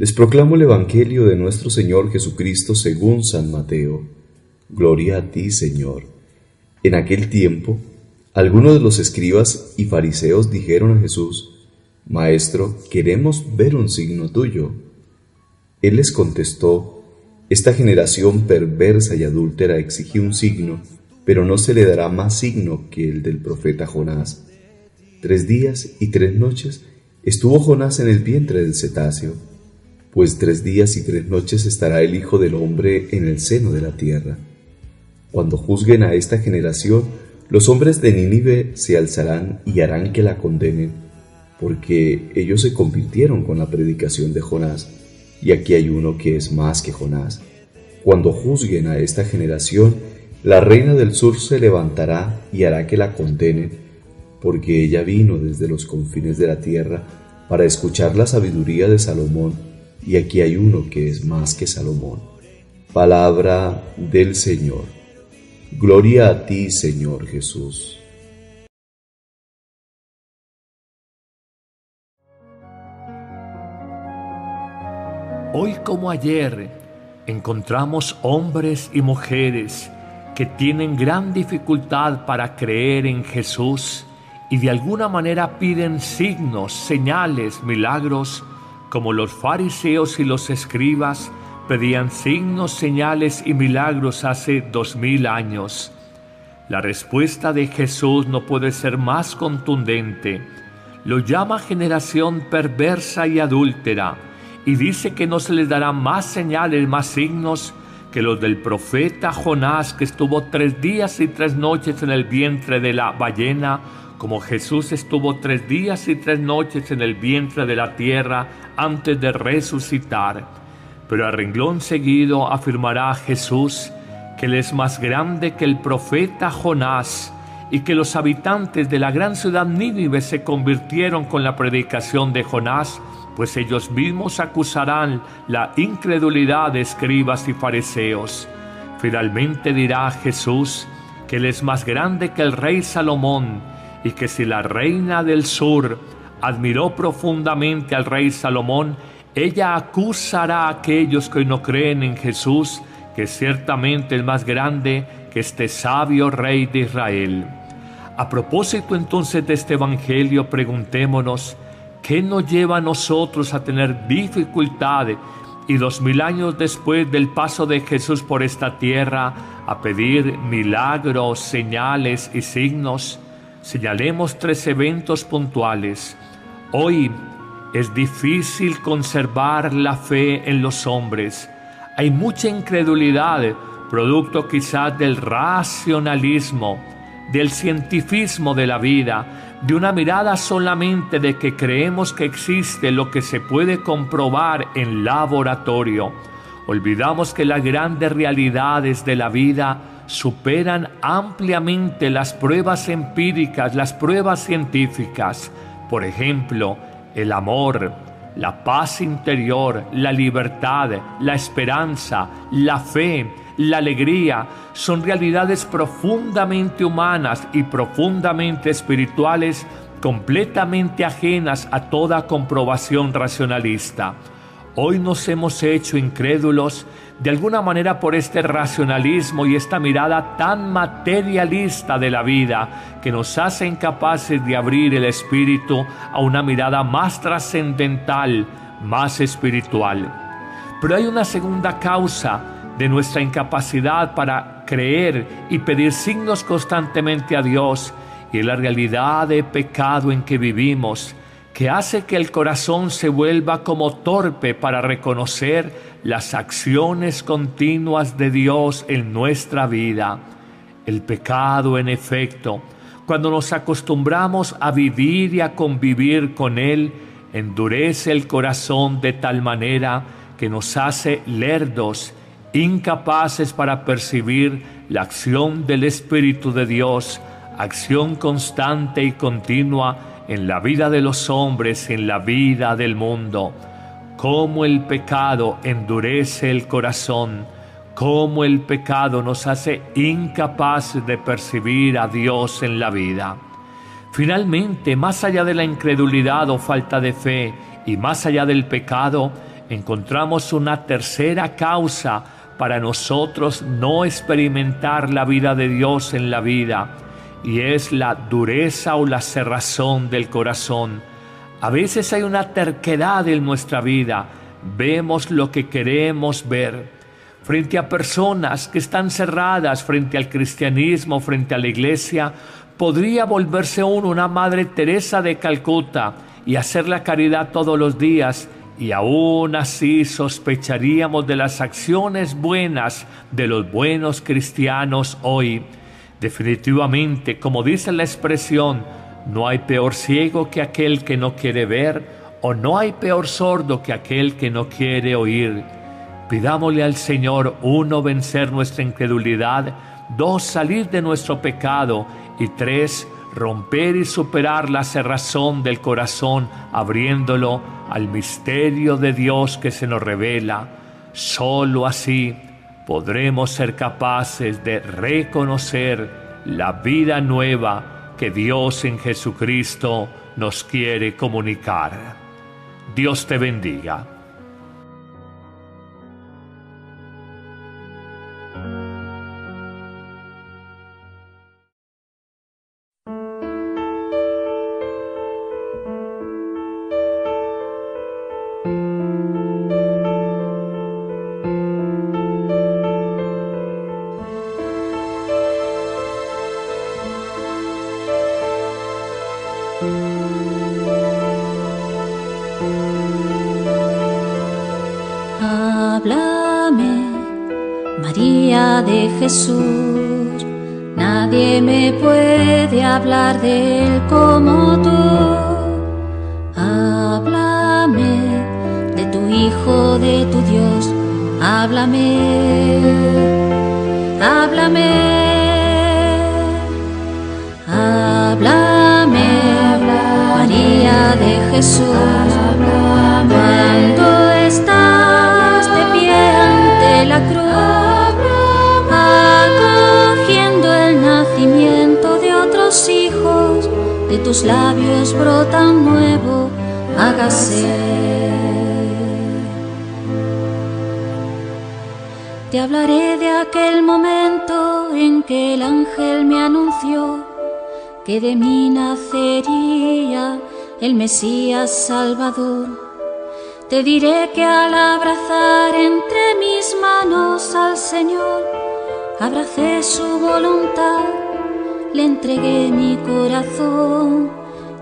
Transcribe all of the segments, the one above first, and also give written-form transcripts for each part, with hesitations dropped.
Les proclamo el Evangelio de nuestro Señor Jesucristo según San Mateo. Gloria a ti, Señor. En aquel tiempo, algunos de los escribas y fariseos dijeron a Jesús: Maestro, queremos ver un signo tuyo. Él les contestó: Esta generación perversa y adúltera exige un signo, pero no se le dará más signo que el del profeta Jonás. 3 días y 3 noches estuvo Jonás en el vientre del cetáceo. Pues 3 días y 3 noches estará el Hijo del Hombre en el seno de la tierra. Cuando juzguen a esta generación, los hombres de Nínive se alzarán y harán que la condenen, porque ellos se convirtieron con la predicación de Jonás, y aquí hay uno que es más que Jonás. Cuando juzguen a esta generación, la reina del sur se levantará y hará que la condenen, porque ella vino desde los confines de la tierra para escuchar la sabiduría de Salomón, y aquí hay uno que es más que Salomón. Palabra del Señor. Gloria a ti, Señor Jesús. Hoy como ayer encontramos hombres y mujeres que tienen gran dificultad para creer en Jesús y de alguna manera piden signos, señales, milagros, como los fariseos y los escribas pedían signos, señales y milagros hace 2000 años. La respuesta de Jesús no puede ser más contundente. Lo llama generación perversa y adúltera y dice que no se les dará más señales, más signos que los del profeta Jonás, que estuvo 3 días y 3 noches en el vientre de la ballena, como Jesús estuvo 3 días y 3 noches en el vientre de la tierra antes de resucitar. Pero a renglón seguido afirmará Jesús que Él es más grande que el profeta Jonás y que los habitantes de la gran ciudad Nínive se convirtieron con la predicación de Jonás, pues ellos mismos acusarán la incredulidad de escribas y fariseos. Finalmente dirá Jesús que Él es más grande que el rey Salomón y que si la reina del sur admiró profundamente al rey Salomón, ella acusará a aquellos que hoy no creen en Jesús, que ciertamente es más grande que este sabio rey de Israel. A propósito entonces de este evangelio, preguntémonos: ¿qué nos lleva a nosotros a tener dificultades y 2000 años después del paso de Jesús por esta tierra a pedir milagros, señales y signos? Señalemos 3 eventos puntuales. Hoy es difícil conservar la fe en los hombres. Hay mucha incredulidad, producto quizás del racionalismo, del cientificismo de la vida, de una mirada solamente de que creemos que existe lo que se puede comprobar en laboratorio. Olvidamos que las grandes realidades de la vida superan ampliamente las pruebas empíricas, las pruebas científicas. Por ejemplo, el amor, la paz interior, la libertad, la esperanza, la fe, la alegría, son realidades profundamente humanas y profundamente espirituales, completamente ajenas a toda comprobación racionalista. Hoy nos hemos hecho incrédulos de alguna manera por este racionalismo y esta mirada tan materialista de la vida que nos hace incapaces de abrir el espíritu a una mirada más trascendental, más espiritual. Pero hay una segunda causa de nuestra incapacidad para creer y pedir signos constantemente a Dios, y es la realidad de pecado en que vivimos, que hace que el corazón se vuelva como torpe para reconocer las acciones continuas de Dios en nuestra vida. El pecado, en efecto, cuando nos acostumbramos a vivir y a convivir con Él, endurece el corazón de tal manera que nos hace lerdos, incapaces para percibir la acción del Espíritu de Dios, acción constante y continua en la vida de los hombres, en la vida del mundo. Cómo el pecado endurece el corazón, cómo el pecado nos hace incapaces de percibir a Dios en la vida. Finalmente, más allá de la incredulidad o falta de fe y más allá del pecado, encontramos una tercera causa para nosotros no experimentar la vida de Dios en la vida, y es la dureza o la cerrazón del corazón. A veces hay una terquedad en nuestra vida, vemos lo que queremos ver. Frente a personas que están cerradas frente al cristianismo, frente a la iglesia, podría volverse uno una Madre Teresa de Calcuta y hacer la caridad todos los días, y aún así sospecharíamos de las acciones buenas de los buenos cristianos hoy. Definitivamente, como dice la expresión, no hay peor ciego que aquel que no quiere ver, o no hay peor sordo que aquel que no quiere oír. Pidámosle al Señor, 1, vencer nuestra incredulidad, 2, salir de nuestro pecado, y 3, romper y superar la cerrazón del corazón, abriéndolo al misterio de Dios que se nos revela. Solo así podremos ser capaces de reconocer la vida nueva que Dios en Jesucristo nos quiere comunicar. Dios te bendiga. Háblame, María de Jesús, nadie me puede hablar de Él como tú. Háblame de tu Hijo, de tu Dios, háblame, háblame, háblame, María de Jesús, cuando estás de pie ante la cruz, acogiendo el nacimiento de otros hijos, de tus labios brota un nuevo, hágase. Te hablaré de aquel momento en que el ángel me anunció que de mí nacería el Mesías Salvador. Te diré que al abrazar entre mis manos al Señor, abracé su voluntad, le entregué mi corazón.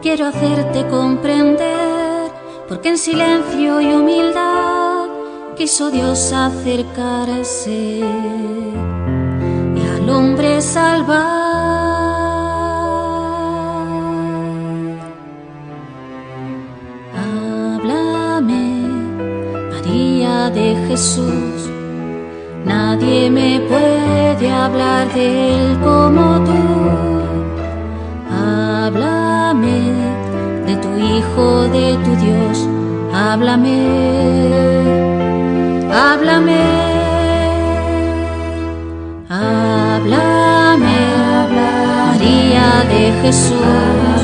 Quiero hacerte comprender, porque en silencio y humildad quiso Dios acercarse y al hombre salvar. De Jesús, nadie me puede hablar de Él como tú. Háblame de tu Hijo, de tu Dios, háblame, háblame, háblame, María de Jesús,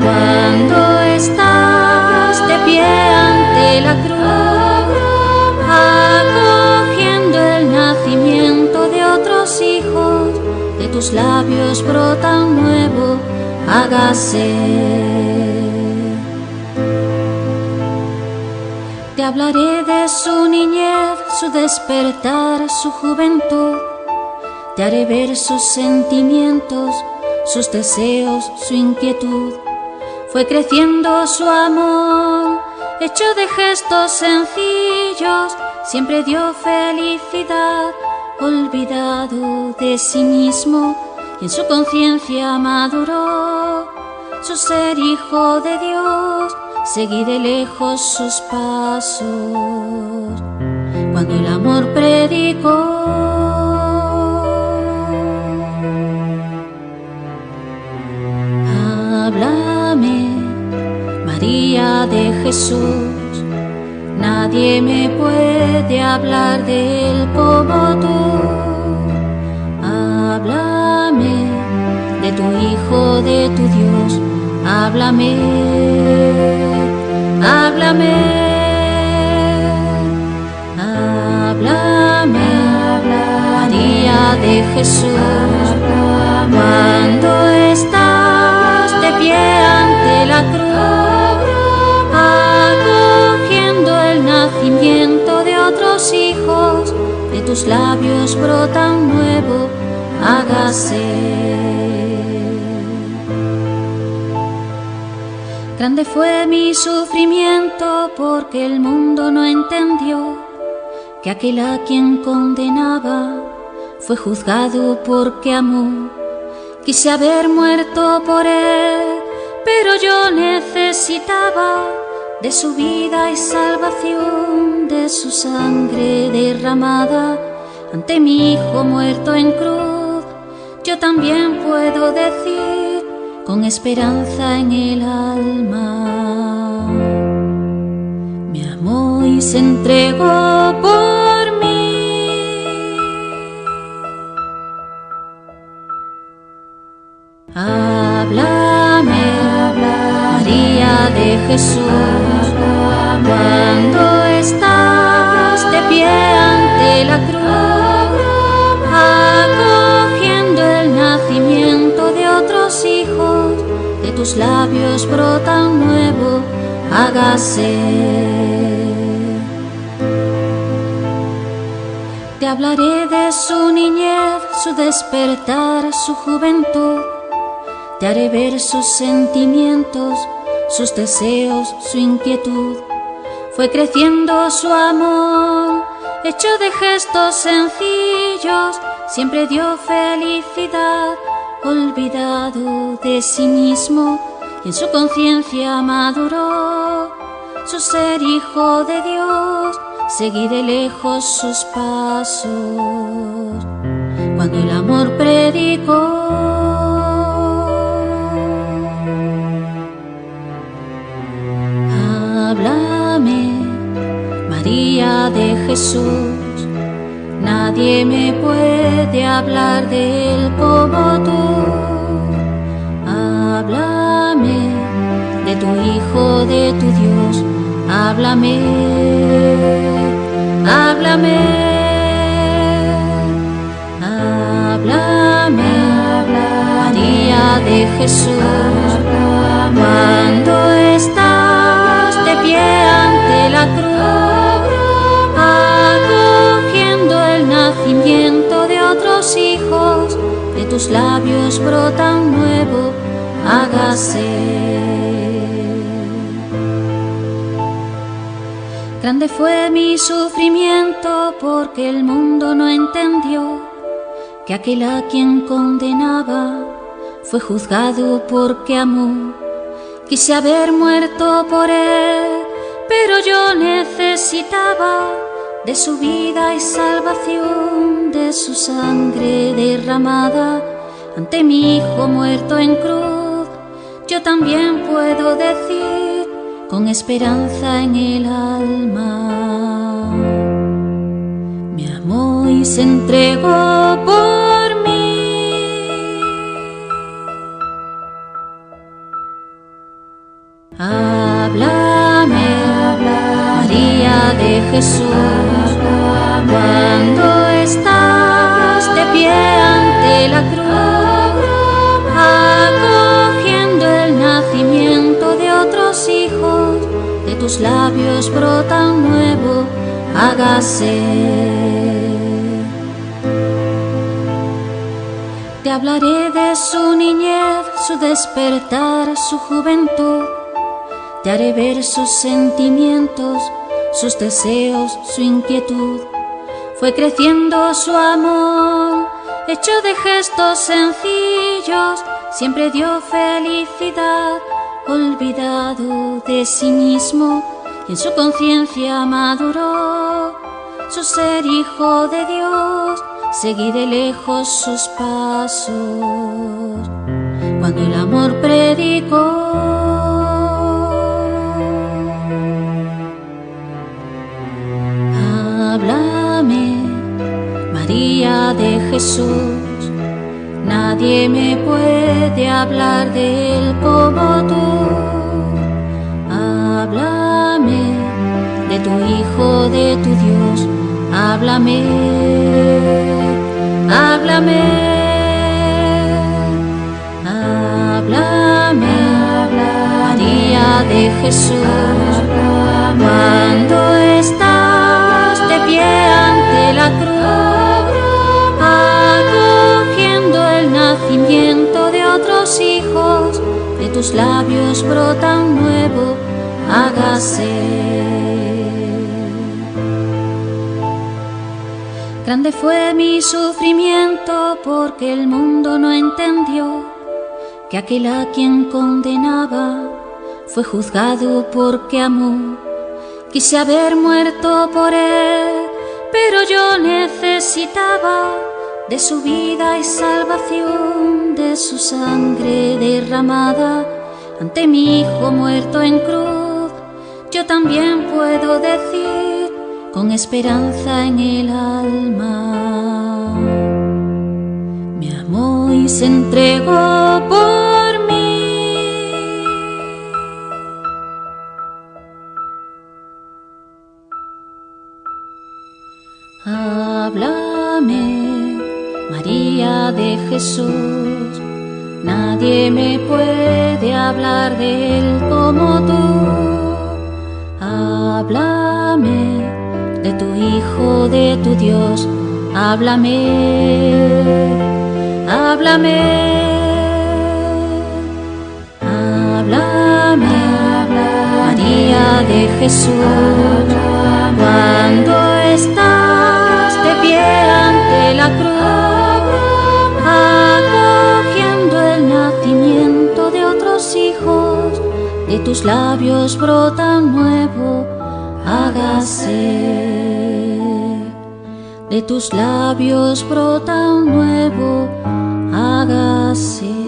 cuando estás de pie ante la cruz, acogiendo el nacimiento de otros hijos, de tus labios brota un nuevo, hágase. Te hablaré de su niñez, su despertar, su juventud. Te haré ver sus sentimientos, sus deseos, su inquietud. Fue creciendo su amor, hecho de gestos sencillos, siempre dio felicidad, olvidado de sí mismo, y en su conciencia maduró su ser hijo de Dios. Seguí de lejos sus pasos, cuando el amor predicó. Háblame, María de Jesús, nadie me puede hablar de Él como tú. Háblame de tu Hijo, de tu Dios, háblame, háblame, María de Jesús, cuando estás de pie ante la cruz, acogiendo el nacimiento de otros hijos, de tus labios brota un nuevo hágase. Grande fue mi sufrimiento porque el mundo no entendió que aquel a quien condenaba fue juzgado porque amó. Quise haber muerto por él, pero yo necesitaba de su vida y salvación, de su sangre derramada. Ante mi Hijo muerto en cruz, yo también puedo decir con esperanza en el alma: me amó y se entregó por mí. Háblame, María de Jesús, cuando estás de pie ante la cruz, acogiendo el nacimiento de otros hijos, de tus labios brota un nuevo hágase. Te hablaré de su niñez, su despertar, su juventud. Te haré ver sus sentimientos, sus deseos, su inquietud. Fue creciendo su amor, hecho de gestos sencillos, siempre dio felicidad, olvidado de sí mismo, y en su conciencia maduró su ser hijo de Dios. Seguí de lejos sus pasos cuando el amor predicó. Háblame, María de Jesús, nadie me puede hablar de él como tú. Háblame de tu Hijo, de tu Dios, háblame, háblame, háblame, María de Jesús, cuando estás de pie ante la cruz, acogiendo el nacimiento de otros hijos, de tus labios brota un nuevo hágase. Grande fue mi sufrimiento porque el mundo no entendió que aquel a quien condenaba fue juzgado porque amó. Quise haber muerto por él, pero yo necesitaba de su vida y salvación, de su sangre derramada. Ante mi Hijo muerto en cruz, yo también puedo decir con esperanza en el alma: me amó y se entregó por mí. Háblame, María de Jesús, cuando estás de pie ante la cruz, acogiendo el nacimiento de otros hijos, de tus labios brota un nuevo hágase. Te hablaré de su niñez, su despertar, su juventud. Te haré ver sus sentimientos, sus deseos, su inquietud. Fue creciendo su amor, hecho de gestos sencillos, siempre dio felicidad, olvidado de sí mismo, y en su conciencia maduró su ser hijo de Dios. Seguí de lejos sus pasos cuando el amor predicó. Háblame, María de Jesús, nadie me puede hablar de él como tú. Háblame de tu Hijo, de tu Dios, háblame, háblame, háblame, María de Jesús, cuando estás de pie ante la cruz, acogiendo el nacimiento de otros hijos, de tus labios brota un nuevo, hágase. Grande fue mi sufrimiento porque el mundo no entendió que aquel a quien condenaba fue juzgado porque amó. Quise haber muerto por él, pero yo necesitaba de su vida y salvación, de su sangre derramada. Ante mi Hijo muerto en cruz, yo también puedo decir con esperanza en el alma, me amó y se entregó por mí. Háblame, María de Jesús, nadie me puede hablar de él como tú. Háblame de tu Hijo, de tu Dios, háblame, háblame, háblame, María de Jesús, cuando estás de pie ante la cruz, acogiendo el nacimiento de otros hijos, de tus labios brota un nuevo, hágase. De tus labios brota un nuevo, hágase.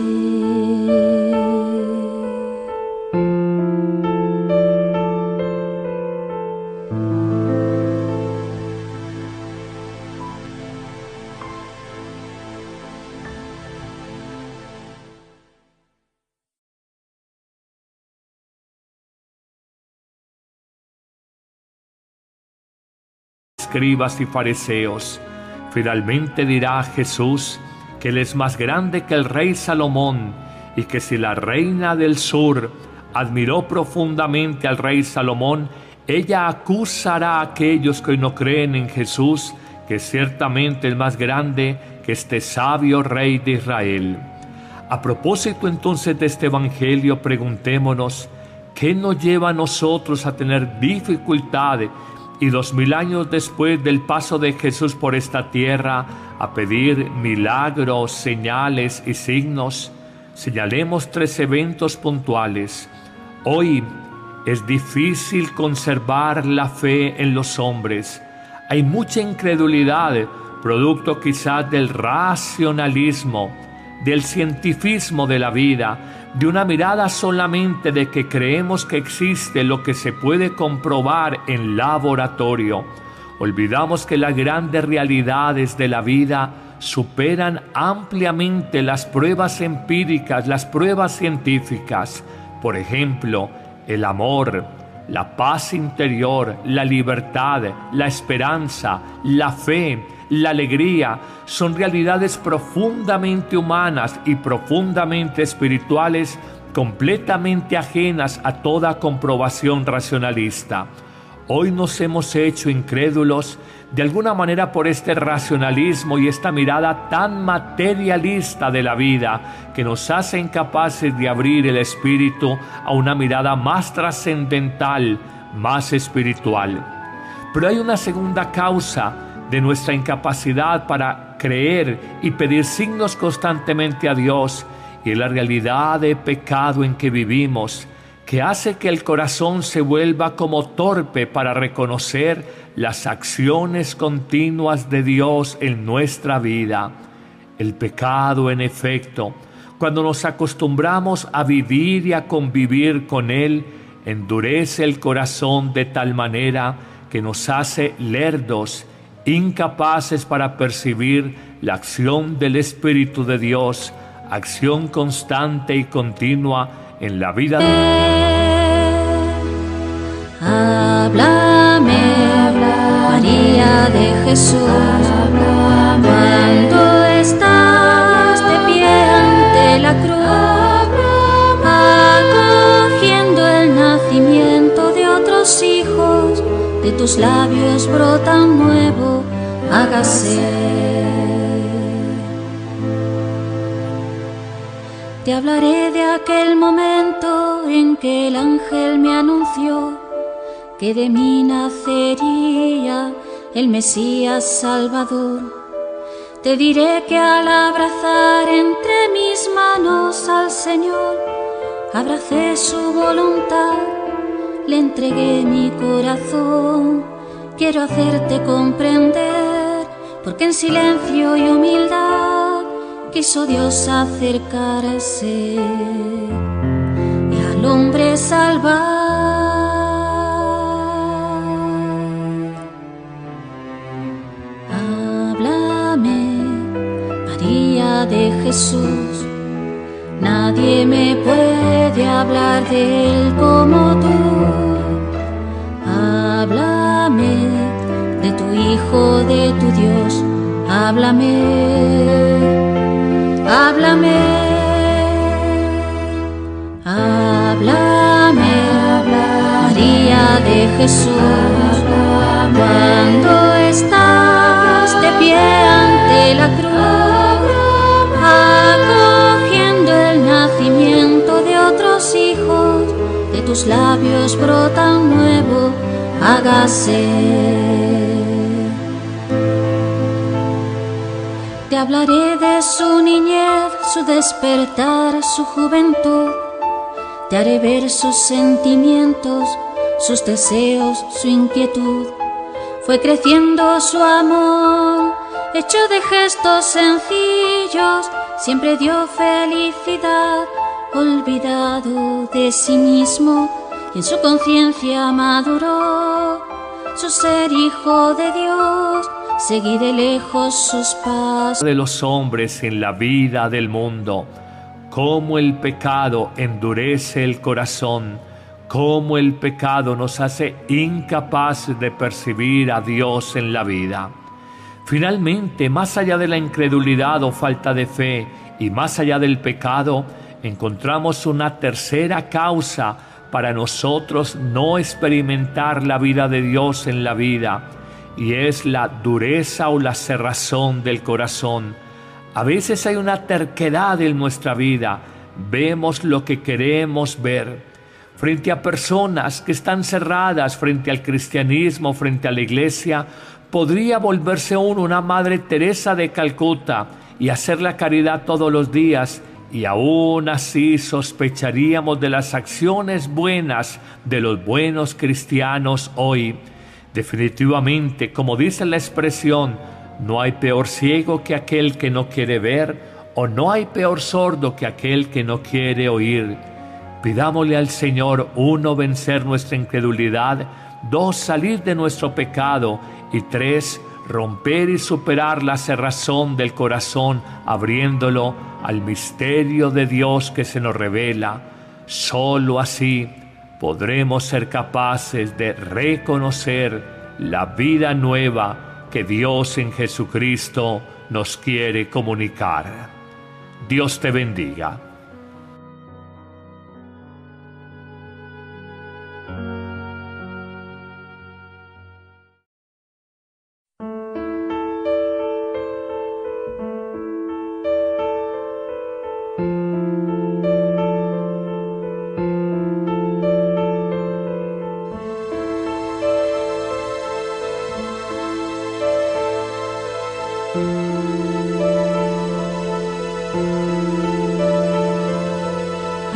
Escribas y fariseos, finalmente dirá Jesús que él es más grande que el rey Salomón, y que si la reina del sur admiró profundamente al rey Salomón, ella acusará a aquellos que hoy no creen en Jesús, que ciertamente es más grande que este sabio rey de Israel. A propósito entonces de este evangelio, preguntémonos, ¿qué nos lleva a nosotros a tener dificultades y 2000 años después del paso de Jesús por esta tierra a pedir milagros, señales y signos? Señalemos 3 eventos puntuales. Hoy es difícil conservar la fe en los hombres. Hay mucha incredulidad, producto quizás del racionalismo, del cientificismo de la vida, de una mirada solamente de que creemos que existe lo que se puede comprobar en laboratorio. Olvidamos que las grandes realidades de la vida superan ampliamente las pruebas empíricas, las pruebas científicas. Por ejemplo, el amor, la paz interior, la libertad, la esperanza, la fe, la alegría, son realidades profundamente humanas y profundamente espirituales, completamente ajenas a toda comprobación racionalista. Hoy nos hemos hecho incrédulos de alguna manera por este racionalismo y esta mirada tan materialista de la vida que nos hace incapaces de abrir el espíritu a una mirada más trascendental, más espiritual. Pero hay una segunda causa de nuestra incapacidad para creer y pedir signos constantemente a Dios, y es la realidad de pecado en que vivimos, que hace que el corazón se vuelva como torpe para reconocer las acciones continuas de Dios en nuestra vida. El pecado, en efecto, cuando nos acostumbramos a vivir y a convivir con Él, endurece el corazón de tal manera que nos hace lerdos, incapaces para percibir la acción del Espíritu de Dios, acción constante y continua en la vida. Háblame, María de Jesús, cuando la cruz, acogiendo el nacimiento de otros hijos, de tus labios brota un nuevo, hágase. Te hablaré de aquel momento en que el ángel me anunció que de mí nacería el Mesías Salvador. Te diré que al abrazar entre mis manos al Señor, abracé su voluntad, le entregué mi corazón. Quiero hacerte comprender, porque en silencio y humildad quiso Dios acercarse y al hombre salvar. Háblame, María de Jesús, nadie me puede hablar de él como tú. Háblame de tu Hijo, de tu Dios, háblame. Háblame, háblame, María de Jesús, cuando estás de pie ante la cruz, acogiendo el nacimiento de otros hijos, de tus labios brota un nuevo, hágase. Te hablaré de su niñez, su despertar, su juventud. Te haré ver sus sentimientos, sus deseos, su inquietud. Fue creciendo su amor, hecho de gestos sencillos. Siempre dio felicidad, olvidado de sí mismo. Y en su conciencia maduró su ser hijo de Dios. Seguí de lejos sus pasos. De los hombres en la vida del mundo, cómo el pecado endurece el corazón, cómo el pecado nos hace incapaces de percibir a Dios en la vida. Finalmente, más allá de la incredulidad o falta de fe y más allá del pecado, encontramos una tercera causa para nosotros no experimentar la vida de Dios en la vida, y es la dureza o la cerrazón del corazón. A veces hay una terquedad en nuestra vida, vemos lo que queremos ver. Frente a personas que están cerradas frente al cristianismo, frente a la iglesia, podría volverse uno una Madre Teresa de Calcuta y hacer la caridad todos los días, y aún así sospecharíamos de las acciones buenas de los buenos cristianos hoy. Definitivamente, como dice la expresión, no hay peor ciego que aquel que no quiere ver, o no hay peor sordo que aquel que no quiere oír. Pidámosle al Señor, 1, vencer nuestra incredulidad, 2, salir de nuestro pecado, y 3, romper y superar la cerrazón del corazón, abriéndolo al misterio de Dios que se nos revela. Solo así podremos ser capaces de reconocer la vida nueva que Dios en Jesucristo nos quiere comunicar. Dios te bendiga.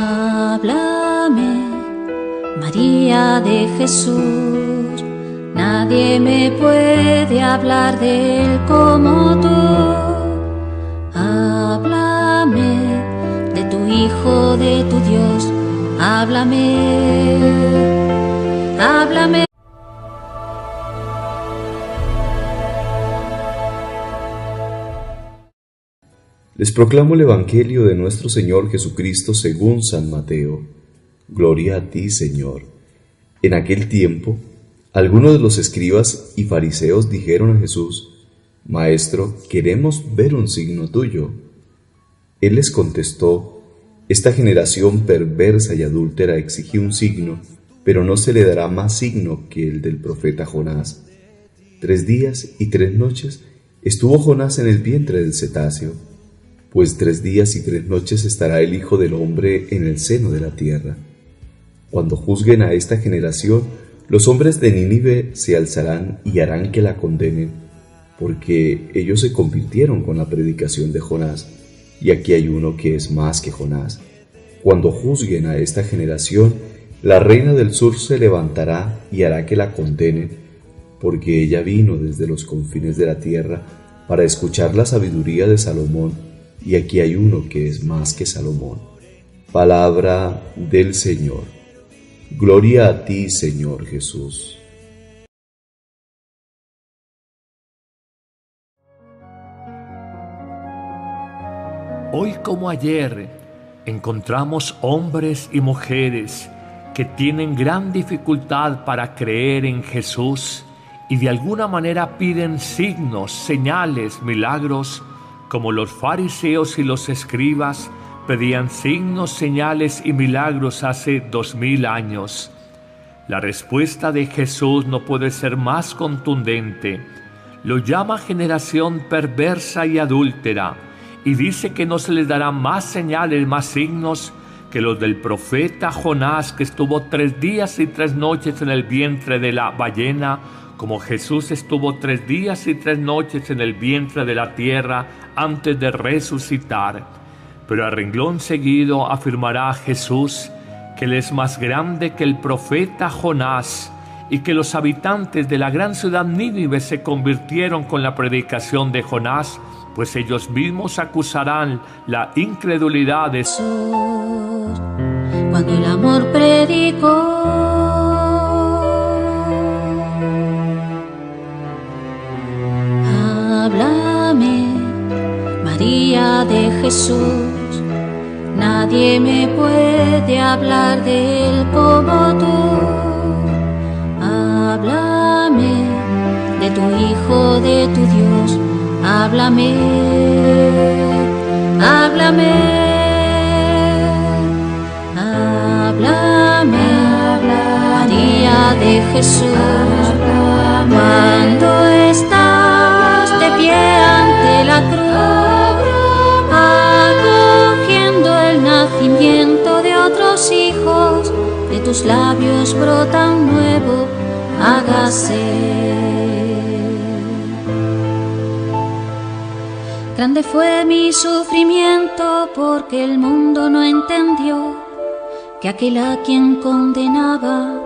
Háblame, María de Jesús, nadie me puede hablar de él como tú. Háblame de tu Hijo, de tu Dios, háblame, háblame. Les proclamo el Evangelio de nuestro Señor Jesucristo según San Mateo. Gloria a ti, Señor. En aquel tiempo, algunos de los escribas y fariseos dijeron a Jesús: Maestro, queremos ver un signo tuyo. Él les contestó: Esta generación perversa y adúltera exige un signo, pero no se le dará más signo que el del profeta Jonás. 3 días y 3 noches estuvo Jonás en el vientre del cetáceo, pues 3 días y 3 noches estará el Hijo del Hombre en el seno de la tierra. Cuando juzguen a esta generación, los hombres de Nínive se alzarán y harán que la condenen, porque ellos se convirtieron con la predicación de Jonás, y aquí hay uno que es más que Jonás. Cuando juzguen a esta generación, la reina del sur se levantará y hará que la condenen, porque ella vino desde los confines de la tierra para escuchar la sabiduría de Salomón, y aquí hay uno que es más que Salomón. Palabra del Señor. Gloria a ti, Señor Jesús. Hoy como ayer encontramos hombres y mujeres que tienen gran dificultad para creer en Jesús y de alguna manera piden signos, señales, milagros, como los fariseos y los escribas pedían signos, señales y milagros hace 2000 años. La respuesta de Jesús no puede ser más contundente. Lo llama generación perversa y adúltera, y dice que no se les dará más señales, más signos que los del profeta Jonás, que estuvo 3 días y 3 noches en el vientre de la ballena, como Jesús estuvo 3 días y 3 noches en el vientre de la tierra antes de resucitar. Pero a renglón seguido afirmará Jesús que Él es más grande que el profeta Jonás, y que los habitantes de la gran ciudad Nínive se convirtieron con la predicación de Jonás, pues ellos mismos acusarán la incredulidad de cuando el amor predicó. Háblame, María de Jesús, nadie me puede hablar de Él como tú. Háblame de tu Hijo, de tu Dios. Háblame, háblame, háblame, María de Jesús, cuando estás de pie ante la cruz, acogiendo el nacimiento de otros hijos, de tus labios brota un nuevo, hágase. Grande fue mi sufrimiento porque el mundo no entendió que aquel a quien condenaba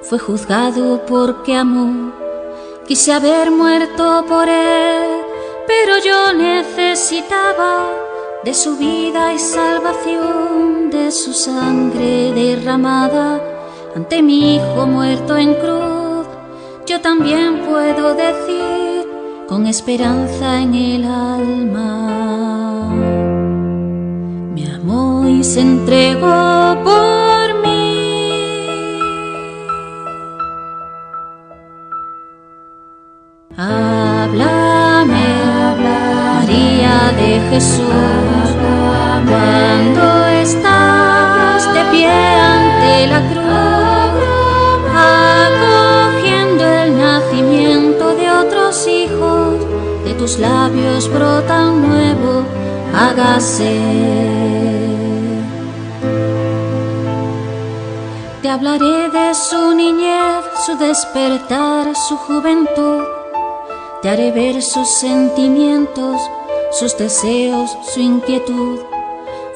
fue juzgado porque amó. Quise haber muerto por él, pero yo necesitaba de su vida y salvación, de su sangre derramada. Ante mi Hijo muerto en cruz, yo también puedo decir con esperanza en el alma, me amó y se entregó por mí. Háblame, María de Jesús, cuando estás de pie ante la cruz, acogiendo el nacimiento de otros hijos, de tus labios brota un nuevo, hágase. Te hablaré de su niñez, su despertar, su juventud. Te haré ver sus sentimientos, sus deseos, su inquietud.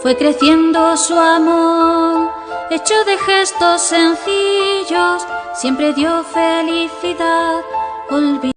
Fue creciendo su amor, hecho de gestos sencillos, siempre dio felicidad.